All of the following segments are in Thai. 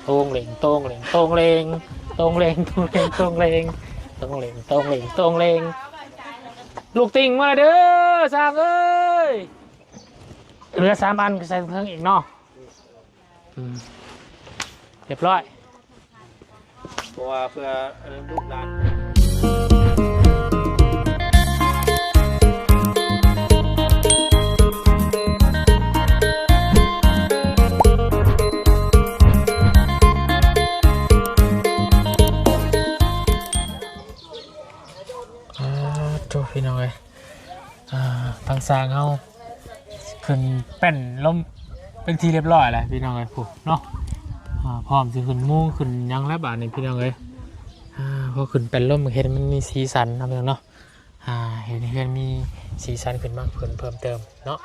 ตงเหลงตงเหลงตงเหลงตงเหลงตงเหลงตงเหลงตงเหลงตงเหลงตงเหลงลูกติ่งมาเด้อสามเอ้ยเหลือ3 อันก็ใส่เพิ่งอีกเนาะเรียบร้อยเพราะว่าเพื่อลูกหลานโจ้พี่น้องเลยทางสร้างเขาขึ้นเป็นล้มเป็นทีเรียบร้อยแล้วพี่น้องเลยผู้เนาะพร้อมจะขึ้นมุ่งขึ้นยังแล้วบาทนี่พี่น้องเลยพอขึ้นเป็นล้มเห็นมันมีสีสันนะพี่น้องเนาะเห็นมีสีสันขึ้นมากขึ้นเพิ่มเติมเนาะ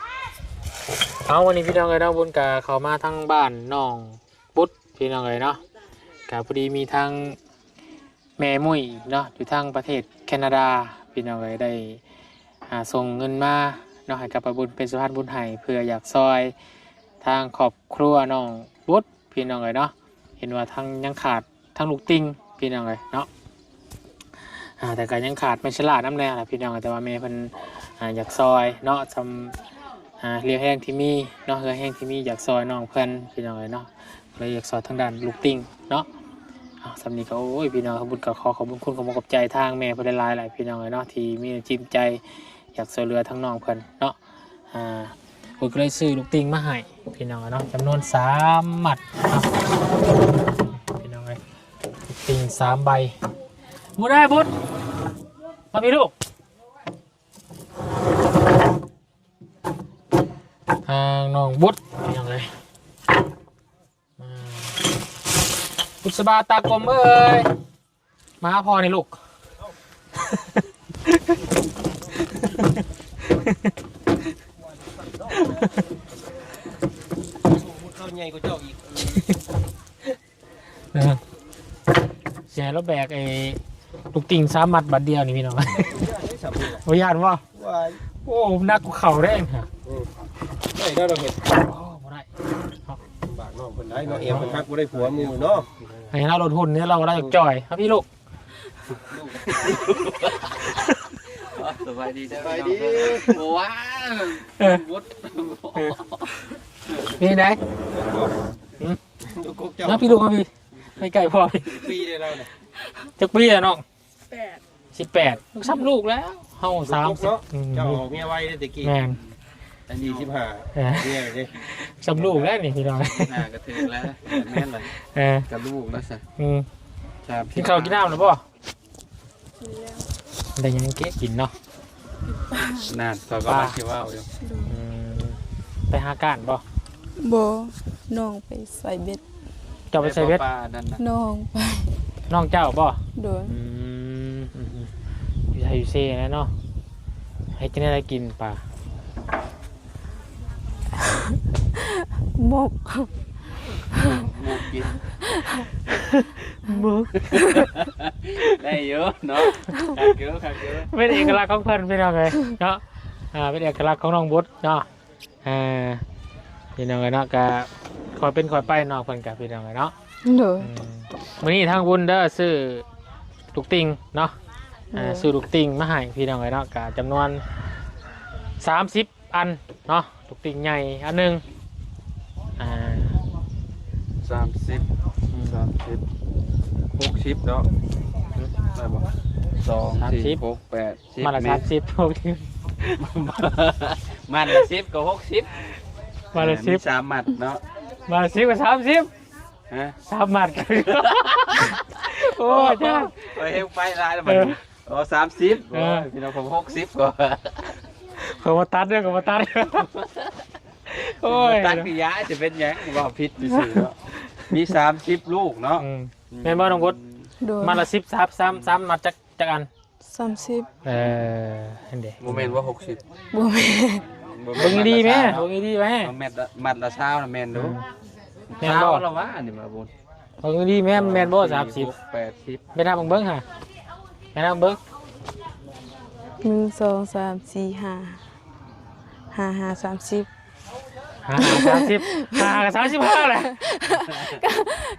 เอาวันนี้พี่น้องเลยเราบุญกับเขามาทั้งบ้านน้องปุ๊ดพี่น้องเลยเนาะกับพอดีมีทางแม่มุ้ยเนาะอยู่ทางประเทศแคนาดาพี่น้องเลยได้ส่งเงินมาเนาะให้กับบุญเป็นสะพานบุญไห้เพื่ออยากซอยทางครอบครัวน้องปุ๊ดพี่น้องเลยเนาะเห็นว่าทางยังขาดทางลูกติงพี่น้องเลยเนาะแต่ก็ยังขาดไม่ฉลาดน้ำแน่แหละพี่น้องแต่ว่าเมย์เพิ่นอยากซอยเนาะทำเรียกแห้งที่มีเนาะเรือแห้งที่มีอยากซอยน้องเพิ่นพี่น้องเลยเนาะเลยอยากซอยทางด้านลูกติงเนาะสำนีก็โอ้ยพี่น้องขบุญกับขอบคุณขอบใจทางแม่เพิ่นหลายหลายพี่น้องเลยเนาะที่มีจิตใจอยากซอยเรือทั้งน้องเพิ่นเนาะผมก็เลยซื้อลูกติงมาให้พี่น้องเนาะจำนวน3 หมัดพี่น้องเลยลูกติง3 ใบบุญได้บุญมาพี่ลูกทางน้องบุญพี่น้องเลยบุษบาตากลมเอ้ยมาพอนี่ลูกเข้าใหญ่กว่าเจ้าอีกแย่แล้วแบกไอ้ลูกติ่ง3 หมัดบัดเดียวนี่พี่น้องวิญญาณว่าโอ้นักกูเข่าได้ฮะได้แล้วเราเห็นโอ้บ่ได้บากน้องคนได้น้องเอ็มคนทักบ่ได้ผัวมือเนาะให้เราลดหุ่นเนี่ยเราได้จ่อยครับพี่ลูกสบายดีสบายดีว้าวุฒินี่ไหนน้องพี่ลูกครับพี่ให้ไก่พอปีได้แล้วเนี่ยจักปีอะน้อง18ซ้ำลูกแล้วเฮา30เนาะเจ้าเมียไว้ได้ตะกี้แม่นอันนี้15เนี่ยดิซ้ำลูกแล้วนี่พี่น้องกระเทือนแล้วแม่นเลยกับลูกแล้วสิกินข้าวกินน้ำหรือเปล่าแต่ยังเก๊กินเนาะนานต่อก็มาคิดว่าอยู่ไปหาการป่ะบ่น้องไปใส่เบ็ดเจ้าไปใส่เบ็ดน้องไปน้องเจ้าป่ะโดยอยู่ไทยอยู่เซ่นะเนาะให้กินอะไรกินป่ะมกกินมึกได้เยอะเนาะเยอะเป็นเอกลักษณ์ของเพื่อนพี่น้องเลยเนาะเป็นเอกลักษณ์ของน้องบุ๊ดเนาะพี่น้องเลยเนาะก็คอยเป็นคอยไปน้องเพื่อนกับพี่น้องเลยเนาะโดยวันนี้ทางบุญเด้อซื้อลูกติงเนาะซื้อลูกติงมาให้พี่น้องเลยเนาะกับจำนวน30 อันเนาะลูกติงใหญ่อันนึง30 60เนาะได้บ่2 4 6 8 10มาละ30 มันละ10กับ60มาละ10 3 หมัดเนาะมาละ10กับ303 หมัดโอ้ยจ้าไปเฮงไปลายแล้วมัน30พี่น้องผม60ก็เขามาตัดด้วยเขามาตัดโอ้ยตัดกี่ยะจะเป็นยังว่าผิดที่สุดเนาะมี30 ลูกเนาะแม่บ้านน้องกดมาละ10 3 มัดจักอัน30อันเดียวโมเมนต์ว่า60บ่แม่บึงดีไหมบึงดีไหมมัดละเช้านะแมนดูเช้าละวะอันนี้มาบุญบึงดีแม่นบ่30 80เป็นน้ำบึงฮะเป็นน้ำบึง1 2 3 4 5 5 30 30 35เลย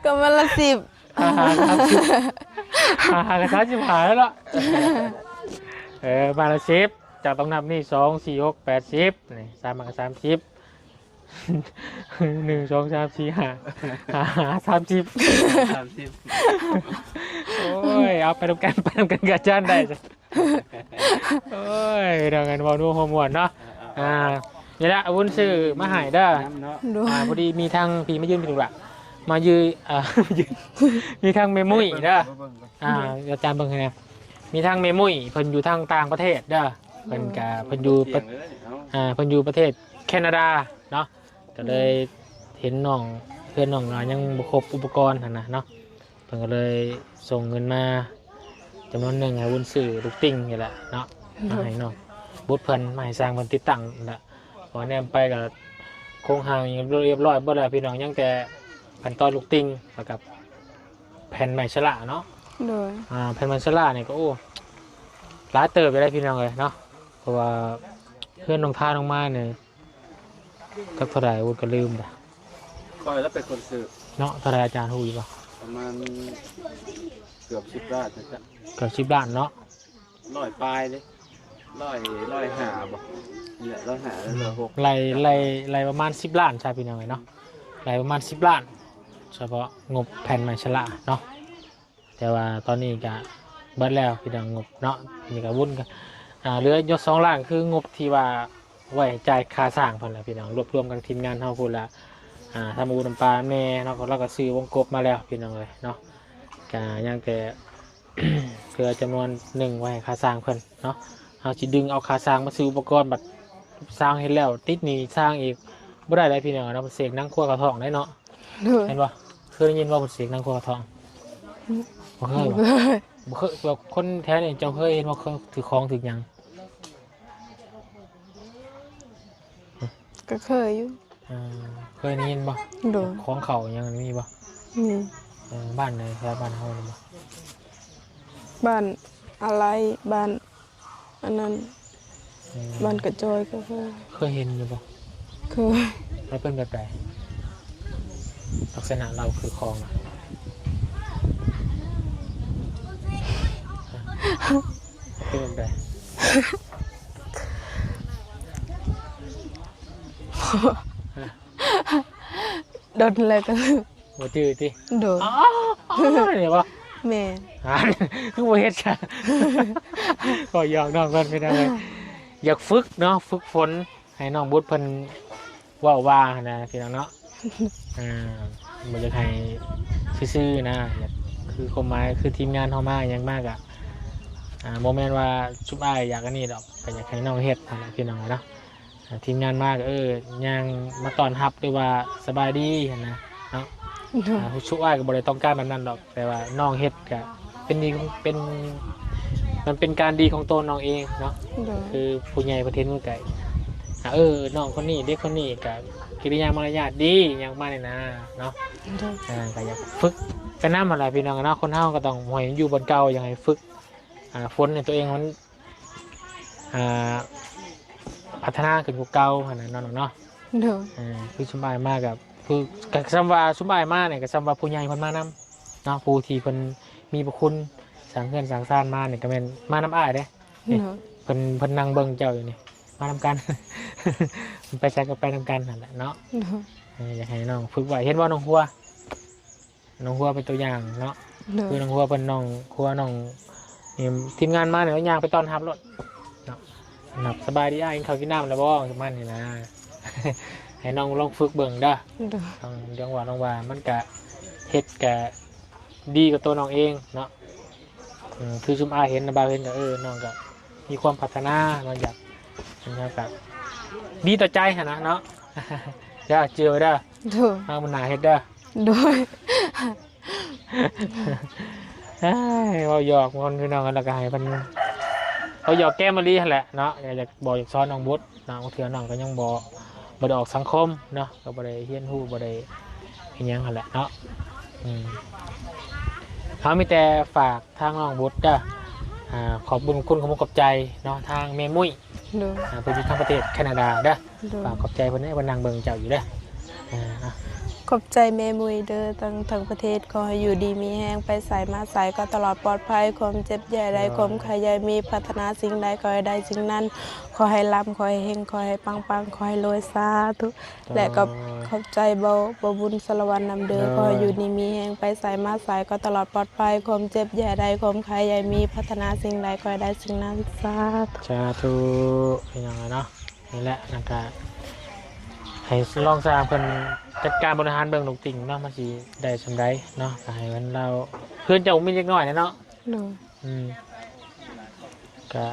ก็มาละ10 ราคาชิบหายแล้วล่ะมาละ10จากต้องนับนี่2 4 6 8 10นี่3มากับ30 1 2 3 4 5 30 30 โอ้ยเอาไปทำกันกับอาจารย์ได้จ้ะโอ้ยเดี๋ยวกันบอกดูฮอร์โมนเนาะนี่แหละวุ้นซื้อมาหายได้ โดย พอดีมีทางพี่มายืนพี่ถูกละมายืนมีทางเมมุยเด้ออาจารย์เบิ่งให้นะมีทางเมมุยเพิ่นอยู่ทางต่างประเทศเด้อเพิ่นกะเพิ่นอยู่เพิ่นอยู่ประเทศแคนาดาเนาะก็เลยเห็นน้องเพื่อนน้องยังบ่ครบอุปกรณ์หั่นน่ะเนาะเพิ่นก็เลยส่งเงินมาจำนวนหนึ่งให้วุ้นซื้อลูกติ้งนี่แหละเนาะมาให้น้องบุตรเพิ่นมาให้สร้างเพิ่นติดตั้งนั่นแหละพอแนมไปก็โครงหางอย่างเรียบร้อยบ่ได้พี่น้องยังแต่แผ่นต้อนลูกติ้งแล้วกับแผ่นไม้ฉลาเนาะ โดย แผ่นไม้ฉลาเนี่ยก็โอ้หลายเติบไปได้พี่น้องเลยเนาะเพราะว่าเพื่อนน้องท่าน้องมาเนี่ยก็เท่าไหร่วุ้นก็ลืมด่ะ คอยแล้วเป็นคนซื้อ เนาะเท่าไหร่อาจารย์หูยป่ะ ประมาณเกือบ10 บาทนะจ๊ะ เกือบ10 ล้านเนาะ 100 ปลายเลย100 5บ่นี่แหละ100 5แล้ว6 ไล่ประมาณ10 ล้านใช่พี่น้องเลยเนาะไล่ประมาณ10 ล้านเฉพาะงบแผ่นไม้ฉลาเนาะแต่ว่าตอนนี้ก็เบิดแล้วพี่น้องงบเนาะนี่ก็วุ่นกันเหลือยศ2 ล้านคืองบที่ว่าไว้จ่ายค่าสร้างเพิ่นแหละพี่น้องรวบรวมกันทีมงานเฮาพุ่นละทำอูน้ำปลาแม่เนาะเราก็ซื้อวงกบมาแล้วพี่น้องเลยเนาะก็ยังแต่ เพื่อจำนวน1ไว้ค่าสร้างเพิ่นเนาะเฮาสิดึงเอาค่าสร้างมาซื้ออุปกรณ์บัดสร้างเฮ็ดแล้วติดหนี้สร้างอีกบ่ได้เลยพี่น้องเนาะเสกนั่งครัวกระทองได้เนาะ โดย เห็นบ่เคยได้ยินว่าเสกนั่งครัวกระทองบ่เคยบ่บ่เคยแบบคนแท้นี่เจ้าเคยเห็นว่าเขาถือของถือหยัง ก็เคยอยู่ เคยได้ยินบ่ โดย ของเขาหยังมีบ่ นี่ บ้านไหนแถวบ้านเฮานี่บ่ บ้านอะไรบ้านอันนั้นบ้านกระจอยก็เคย เคยเห็นอยู่บ่ เคย มันเป็นแบบใดลักษณะเราคือคลองอะเป็นแบบใด โดนอะไรก็ บ่จื้อติ โดน อ๋อนี่บ่ แม่ คือบ่เฮ็ดจ้ะ ก็ยอกน้องเพิ่นไปได้เลยอยากฝึกเนาะฝึกฝนให้น้องบุตรเพิ่นเว้าว่านะพี่น้องเนาะบ่อยากให้ซื่อๆนะอยากคือความหมายคือทีมงานเฮามาอย่างมากอ่ะบ่แม่นว่าชุบอ้ายอยากอันนี้ดอกก็อยากให้น้องเฮ็ดนะพี่น้องเนาะทีมงานมากย่างมาต้อนรับหรือว่าสบายดีหั่นนะเนาะ โดย ชุบอ้ายก็บ่ได้ต้องการแบบนั้นดอกแต่ว่าน้องเฮ็ดก็เป็นดีเป็นมันเป็นการดีของตัวน้องเองเนาะ โดย คือผู้ใหญ่ประเทศนู้นไก่น้องคนนี้เด็กคนนี้กับกิริยามารยาทดีอย่างมากเลยนะเนาะ โดย ก็อยากฝึกกันน้ำอะไรพี่น้องเนาะคนเฮาก็ต้องหวยอยู่บนเก่าอย่างไรฝึกฝนในตัวเองมันพัฒนาขึ้นกว่าเก่าขนาดนั้นเนาะ โดย คือชุมบายมากกับคือกับซัมวาชุมบายมากเนี่ยกับซัมวาผู้ใหญ่คนมานำเนาะผู้ที่เพิ่นมีพระคุณสังเกตสังสารมาเนี่ยก็เป็นมานำอ้ายเด้ โดย เพิ่นนั่งเบิ่งเจ้าอยู่นี่มานำกัน ไปใช้ก็ไปนำกันนั่นแหละเนาะ โดย อยากให้น้องฝึกไว้เห็นว่าน้องหัวเป็นตัวอย่างเนาะ โดย คือน้องหัวเป็นน้องหัวน้องนี่ทีมงานมาเนี่ยย่างไปต้อนรับรถเนาะหนับสบายดีอ้ายกินข้าวกินน้ำแล้วบ่คือมันนี่นะ ให้น้องลองฝึกเบิ่งเด้อ โดย น้องว่ามันกะเฮ็ดกะดีกับตัวน้องเองเนาะคือชุมอาเห็นนะบาวเห็นก็น้องก็มีความพัฒนาน้องอยากแบบดีต่อใจหั่นนะเนาะ เด้อเจอเด้อ โดย เอามันหนาเฮ็ดเด้อ โดย เราหยอกคนพี่น้องกันแล้วก็ให้เพิ่นเขาหยอกแก้มมะลิหั่นแหละเนาะอยากบอกอยากสอนน้องบุตรน้องเถื่อน้องก็ยังบ่ได้ออกสังคมเนาะก็บ่ได้เรียนรู้บ่ได้เฮ็ดหยังหั่นแหละเนาะเขามีแต่ฝากทางน้องบุตรเด้อขอบคุณขอบใจเนาะทางแม่มุ้ย โดย เพิ่นอยู่ทางประเทศแคนาดาเด้อ โดย ฝากขอบใจเพิ่นให้เพิ่นนั่งเบิ่งเจ้าอยู่เด้อ ขอบใจแม่มุยเด้อทั้งประเทศขอให้อยู่ดีมีแห้งไปใส่มาใส่ก็ตลอดปลอดภัยความเจ็บใหญ่ใดความใครใหญ่มีพัฒนาสิ่งใดขอให้ได้สิ่งนั้นขอให้ร่ำขอให้เฮงขอให้ปังขอให้รวยสาธุและก็ขอบใจเบาบุญสารวัตรนำเด้อขอให้อยู่ดีมีแห้งไปใส่มาใส่ก็ตลอดปลอดภัยความเจ็บใหญ่ใดความใครใหญ่มีพัฒนาสิ่งใดขอให้ได้สิ่งนั้นสาธุ สาธุเป็นยังไงเนาะนี่แหละนะครับให้ลองสร้างเพิ่นจัดการบริหารเบิ่งลูกติ่งเนาะมันสิได้สำไรเนาะก็ให้มันเราเพื่อนเจ้ามีเล็กน้อยนะเนาะ หนู ก็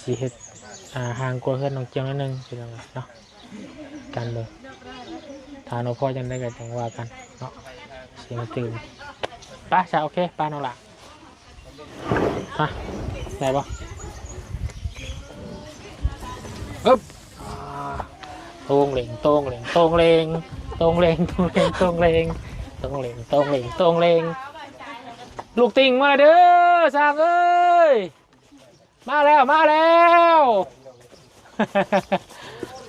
สิเฮ็ดห่างกว่าเพื่อนน้องเจียงนิดนึงเป็นยังไงเนาะการเบิ่งถ้าเราพอจังได้ก็จังว่ากันเนาะเสียงตื่นป้าจะโอเคป้าน้องละฮะได้ปะอึ๊บโตงเหล่งโตงเหล่งโตงเหล่งโตงเหล่งโตงเหล่งโตงเหล่งโตงเหล่งโตงเหล่งโตงเหล่งลูกติ่งมาเด้อสร้างเอ้ยมาแล้วมาแล้ว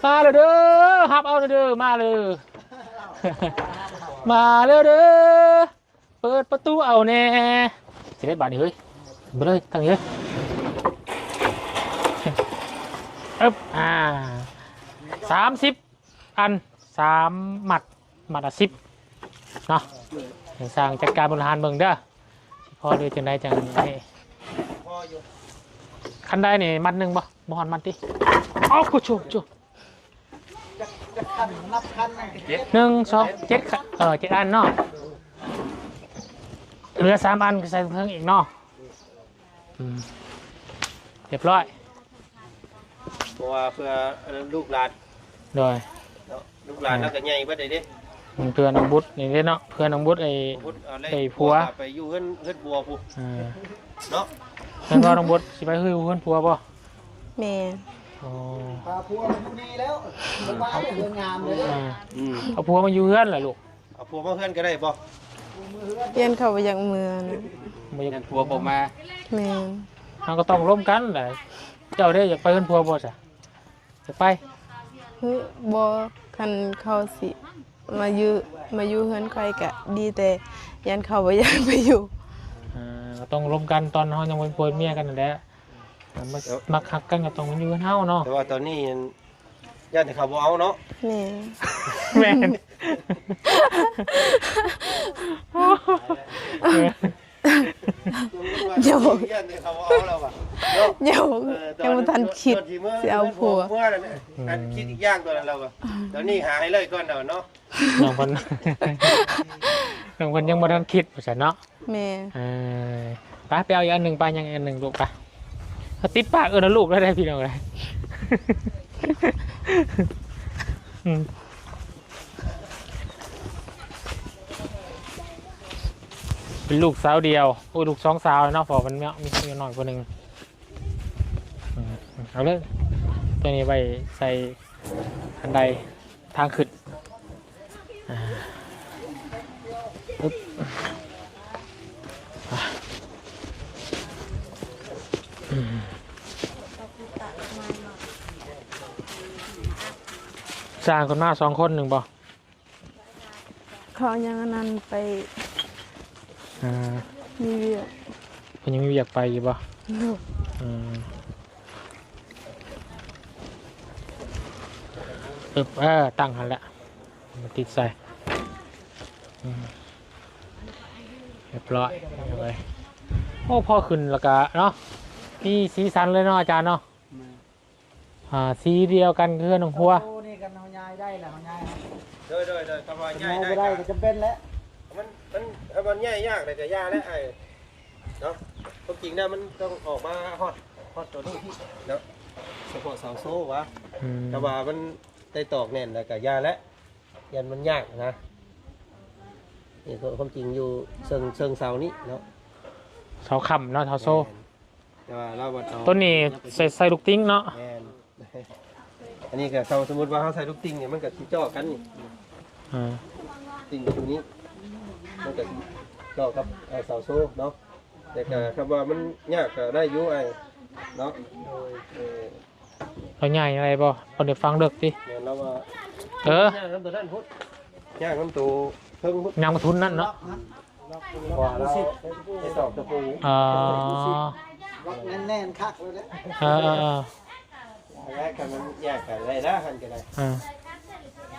มาเลยเด้อฮับเอาเด้อมาเลย มาเลยเด้อเปิดประตูเอาแน่สิได้บาทนี่เฮ้ยไปเลยตั้งนี้เลยอึ๊บ30 อัน3 หมัดละ10เนาะให้สร้างจัดการบริหารเมืองเด้อพอเดือจังได้จังนี่คันได้นี่มัดหนึ่งบ่ฮอนมัดติเอากูชู1 2 7 7 อันเนาะเหลือ3 อันก็ใส่เพิ่งอีกเนาะเรียบร้อย เพราะว่าเพื่อลูกหลาน โดย ลูกหลานแล้วก็ใหญ่เบิดได้เด้ เพื่อนน้องบุตรนี่เด้เนาะเพื่อนน้องบุตรไอ้ ไปผัว ไปอยู่เฮือนบัวพุ เนาะ เพื่อนว่าน้องบุตรสิไปเพื่อนผัวป่ะ แม่ อ๋อ พาพัวมาอยู่ดีแล้วสบายเรื่องงามเลย เอาผัวมาอยู่เพื่อนเหรอลูก เอาผัวมาเฮือนก็ได้บ่ เรียนเข้าไปยังเมืองนะ ไม่อยาก ยันผัวผมมา แม่น เราก็ต้องร่วมกันแหละเจ้าได้อยากไปเพื่อนผัวบ่จ้ะจะไป คือบ่คันเขาสิมาอยู่เฮือนค่อยก็ดีแต่ยันเขาบ่อยากไปอยู่ ก็ต้องร่วมกันตอนเขายังเป็นผัวเมียกันนั่นแหละมักหักกันก็ต้องอยู่กันเฮาเนาะ แต่ว่าตอนนี้ญาติเขาบ่เอาเนาะ แม่น แม่น เดี๋ยว ญาติเขาบ่เอาแล้วว่ะเนาะ เดี๋ยวยังบ่ทันคิดสิเอาผัว เมื่อนั้นการคิดอีกอย่างตัวนั้นเราอะตอนนี้หาให้เลยก่อนเนาะ น้องคน น้องคนยังบ่ทันคิดว่าซั่นเนาะ แม่ ไปเอาอีกอันหนึ่งไปยังอีกอันหนึ่งลูกไปเขาติดปากนะลูกได้พี่น้องเลย เป็นลูกสาวเดียวโอ้ลูกสองสาวเนาะพอมันมีหน่อยคนหนึ่งเอาเลยตัวนี้ไปใส่อันใดทางขึ้นปึ๊บสร้างคนมา2 คนหนึ่งบ่ เขายังอันนั้นไปมีเวียก เพิ่นยังมีอยากไปอยู่บ่ ลูก ปึ๊บตั้งหันละมาติดใส่เรียบร้อยเลยโอ้พอขึ้นแล้วก็เนาะมีสีสันเลยเนาะอาจารย์เนาะสีเดียวกันคือหนองหัว โอ้นี่กันเอายายได้แหละเอายาย โดยคำว่า ง่า ง่าย ย ไม่ ได้ ได้ก็จำเป็นแล้ว มันง่ายยากเลยแต่ยากแล้วไอ้เนาะความจริงนะมันต้องออกมาฮอดตัวนี้ที่เนาะเฉพาะเสาโซ่วะแต่ว่ามันได้ตอกแน่นแล้วก็ยาและยันมันยากนะนี่ความจริงอยู่เชิงเสานี้เนาะ เสาค้ำเนาะเสาโซ่ แต่ว่าเราเอา ต้นนี้ใส่ลูกติ้งเนาะ แม่นอันนี้ก็เขาสมมติว่าเขาใส่ลูกติ่งเนี่ยมันก็สิจ่อกันนี่ติ่งตัวนี้มันก็สิจ่อกับเสาโซ่เนาะแต่ก็คำว่ามันยากก็ได้อยู่ไอ้เนาะโดยเราใหญ่อะไรบ่คนเดี๋ยวฟังเลิกดิ เนี่ยเราว่า เออ ยากครับตัวนั้นพุทธ ย่างน้ำตัวเพิ่ง งามกระทุนนั่นเนาะ กว่าเราไปตอกตะปู อ๋อ ล็อกแน่นๆคักเลยนะ แยกกันมันแยกกันได้นะหันกันได้ อ่า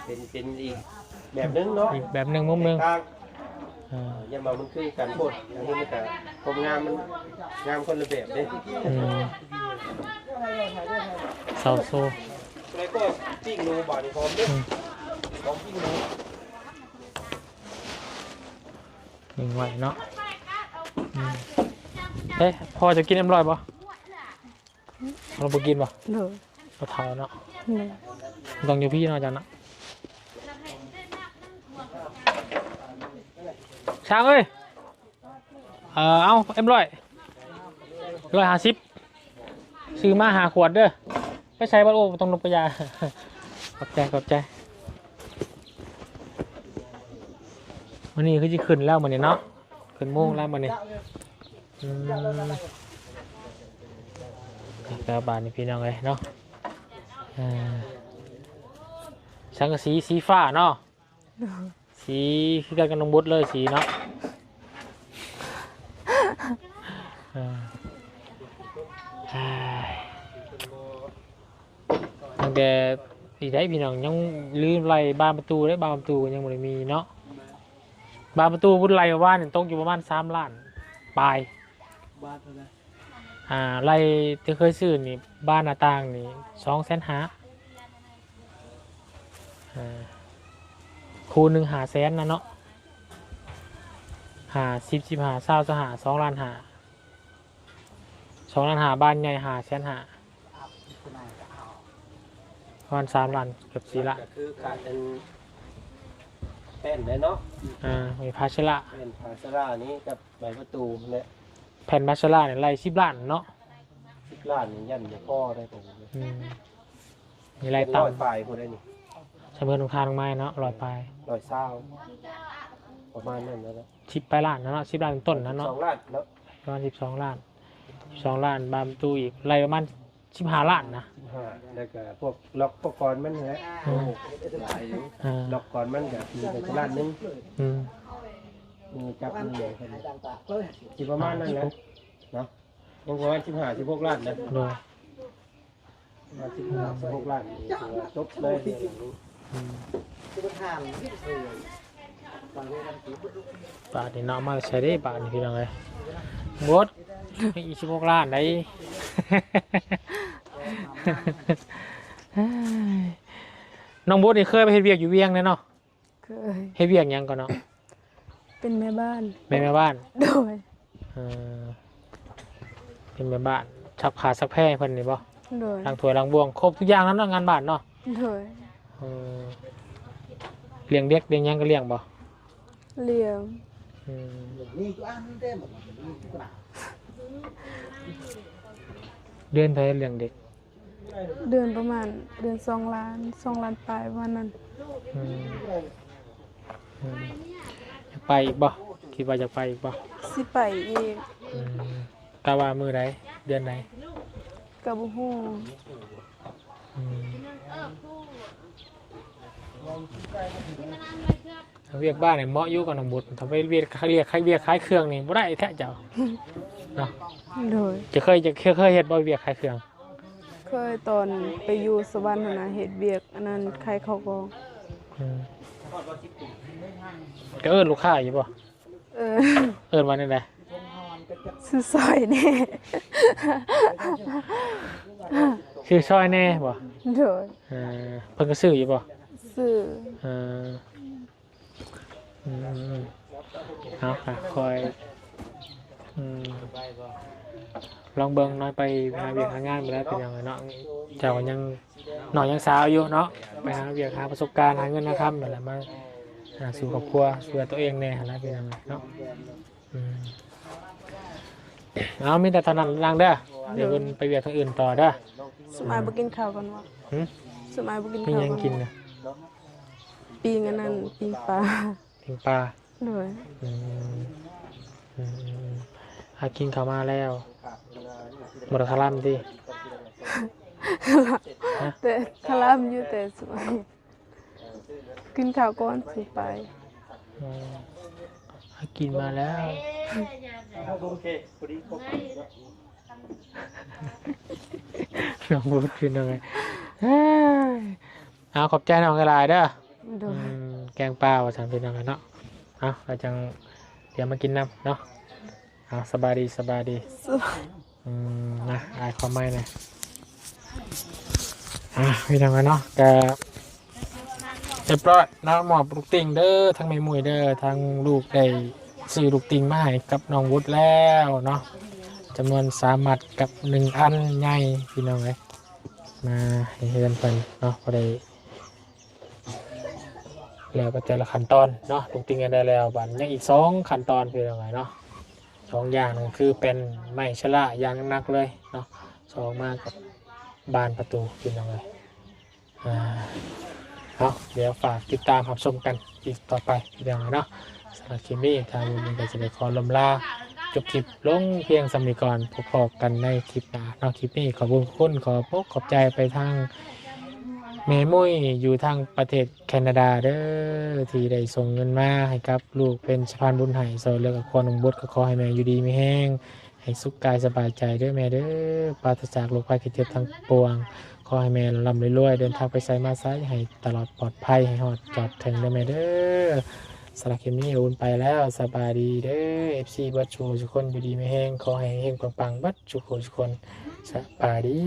เป็นอีกแบบนึงเนาะ อีกแบบหนึ่งมุมหนึ่ง กลาง อ่า อย่ามามันคือกันโพดอันนี้มันแต่ผมงามมันงามคนละแบบเด้ เสาโซ่ แล้วก็ปิ้งหนูบ่อนพร้อมด้วยของปิ้งหนู หนึ่งไหวเนาะเฮ้ยพอจะกินน้ำลอยปะเราไปกินปะ โดย เราเท่าเนาะ โดย ต้องอยู่พี่เนาะจันนะช้างเอ้ยเอาเอ็ม150ซื้อมาหาขวดเด้อไม่ใช้บ้านโอ้ต้องลงไปยาขอบใจวันนี้คือจะขึ้นแล้วมันเนี่ยเนาะขึ้นโมงแล้วมันเนี่ยกระบาดนี่พี่น้องเลยเนาะสังกะสีฟ้าเนาะสีคือกันกับน้องบุตรเลยสีเนาะตั้งแต่อีได้พี่น้องยังลืมไล่บานประตูได้บานประตูยังไม่ได้มีเนาะบานประตูบุตรไล่บ้านเนี่ยต้องอยู่ประมาณ3 ล้านปลายไล่ที่เคยซื้อนี่บ้านหน้าต่างนี่250,000คูณ1 500,000นะเนาะ10 15 20 2 ล้าน5 2 ล้าน5บ้านใหญ่500,000ประมาณ3 ล้านเกือบ4 ล้าน ก็คือขาดเป็นแป้นได้เนาะ มีพาชละ เป็นพาสลานี้กับใบประตูเนี่ย แผ่นพาชละเนี่ยไล่10 ล้านเนาะ 10 ล้านนี่ยันจะพ่อได้ผม มีไล่ต่ ร้อยปลายพอได้นี่ ำเสมอตรงคางตรงไม้เนาะ100 ปลาย ร้อยเศร้าประมาณนั้นแล้วนะ 10 ปลายล้านเนาะ10 ล้านต้นนะเนาะ 2 ล้านแล้ว ประมาณ12 ล้าน12 ล้านบานประตูอีกไล่ประมาณ15 ล้านนะ แล้วก็พวกล็อกอุปกรณ์มันแหละ หลายอยู่ ล็อกก่อนมันก็มีไปล้านนึง อืม มีจับมือกัน ดังตาเฮ้ย สิประมาณนั้นแหละเนาะยังประมาณ15-16 ล้านนะ โดย 15-16 ล้านนี่ถือว่าจบเลยเนี่ย ที่มันห่างที่สุดบางเรื่องที่ บาทนี่เนาะมาใช้ได้บาทนี่พี่น้องเลยบดอีก16 ล้านได้ น้องบดนี่เคยไปเฮ็ดเวียกอยู่เวียงเลยเนาะ เคย เฮ็ดเวียกหยังก่อนเนาะ เป็นแม่บ้าน เป็นแม่บ้าน โดย เป็นแม่บ้านซักผ้าซักแพร่เพิ่นนี่บ่ โดย ล้างถ้วยล้างบวงครบทุกอย่างแล้วเนาะงานบ้านเนาะ โดย เลี้ยงเด็กเลี้ยงหยังก็เลี้ยงบ่ เลี้ยง นี่ก็อันเต็มหมดนี่ก็หนา เดือนเท่าไหร่เลี้ยงเด็ก เดือนประมาณเดือน2 ล้าน2 ล้านปลายวันนั้น อยากไปอีกบ่คิดว่าจะไปอีกบ่ สิไปอีก กะว่ามื้อใดเดือนใด กับฮู้ เวียกบ้านเนี่ยเหมาะอยู่กับน้องบุตรทำไปเวียกเรียกใครเวียกขายเครื่องนี่บ่ได้แท้เจ้าเนาะ โดย เคยเฮ็ดบ่เวียกขายเครื่อง เคยตอนไปอยู่สวรรค์นั่นนะเฮ็ดเวียกอันนั้นใครเขาก็ ก็เอิ้นลูกค้าอยู่บ่ เออ เอิ้นว่าจังได๋ ซื้อซอยแน่ ชื่อซอยแน่บ่ โดย เพิ่นก็ซื้ออยู่บ่ ซื้อ เอาค่ะคอยลองเบิ่งน้อยไปหาเวียกหางานไปแล้วเป็นยังไงเนาะเจ้าก็ยังน้อยยังสาวอยู่เนาะไปหาเวียกหาประสบการณ์หาเงินนะครับนั่นแหละมาสู่ครอบครัวสู่ตัวเองแน่นะเป็นยังไงเนาะเอามีแต่เท่านั้นนางเด้อเดี๋ยวเพิ่นไปเวียกทางอื่นต่อเด้อ สมัยบ่กินข้าวกันวะสมัยบ่กิน มี ข้าว ยังกินนะ ปิ้งอันนั้นปิ้งปลา ถึงปลา โดย หากินข้าวมาแล้วหมดคาร่ำดิ แต่คลามอยู่แต่สมัย กินข้าวก่อนสิไป อืมให้กินมาแล้ว โอเคพอดีครบ น้องพูดขึ้นยังไงเฮ้ยเอาขอบใจน้องกระลายเด้อ โดย แกงปลาว่าฉันเป็นยังไงเนาะเอาเราจังเดี๋ยวมากินน้ำเนาะเอาสบายดีสบายดีนะอายความไม่เลยพี่น้องกันเนาะแกเรียบร้อยนะหมอบลูกติ่งเด้อทั้งแม่มุ้ยเด้อทั้งลูกได้ซื้อลูกติ่งมาให้กับน้องวุฒิแล้วเนาะจำนวน3 มัดกับ1 อันใหญ่พี่น้องเลยมาให้เฮือนเพิ่นเนาะพอได้แล้วก็แต่ละขั้นตอนเนาะลูกติ่งกันได้แล้วบัดยังอีก2 ขั้นตอนพี่น้องเลยเนาะ2 อย่างนึงคือเป็นไม้ชะละอย่างหนักเลยเนาะ2มากับบานประตูพี่น้องเลยเอาเดี๋ยวฝากติดตามรับชมกันอีกต่อไปพี่น้องเนาะสำหรับคลิปนี้ทางวันนี้ก็จะได้ขอลำลาจบคลิปลงเพียงสำนีก่อนพบกันในคลิปหน้าเนาะคลิปนี้ขอบคุณขอบใจไปทางแม่มุ้ยอยู่ทางประเทศแคนาดาเด้อที่ได้ส่งเงินมาให้กับลูกเป็นสะพานบุญให้โซเลือกควรองบดก็ขอให้แม่อยู่ดีไม่แห้งให้สุขกายสบายใจเด้อแม่เด้อปราศจากโรคภัยไข้เจ็บทั้งปวงขอให้แม่ร่ำรวยๆเดินทางไปไสมาไสให้ตลอดปลอดภัยให้ฮอดจอดถึงเด้อแม่เด้อสำหรับคลิปนี้อุ่นไปแล้วสบายดีเด้อ FC บัดชูทุกคนอยู่ดีไม่แห้งขอให้เฮงปังๆบัดทุกคนสบายดี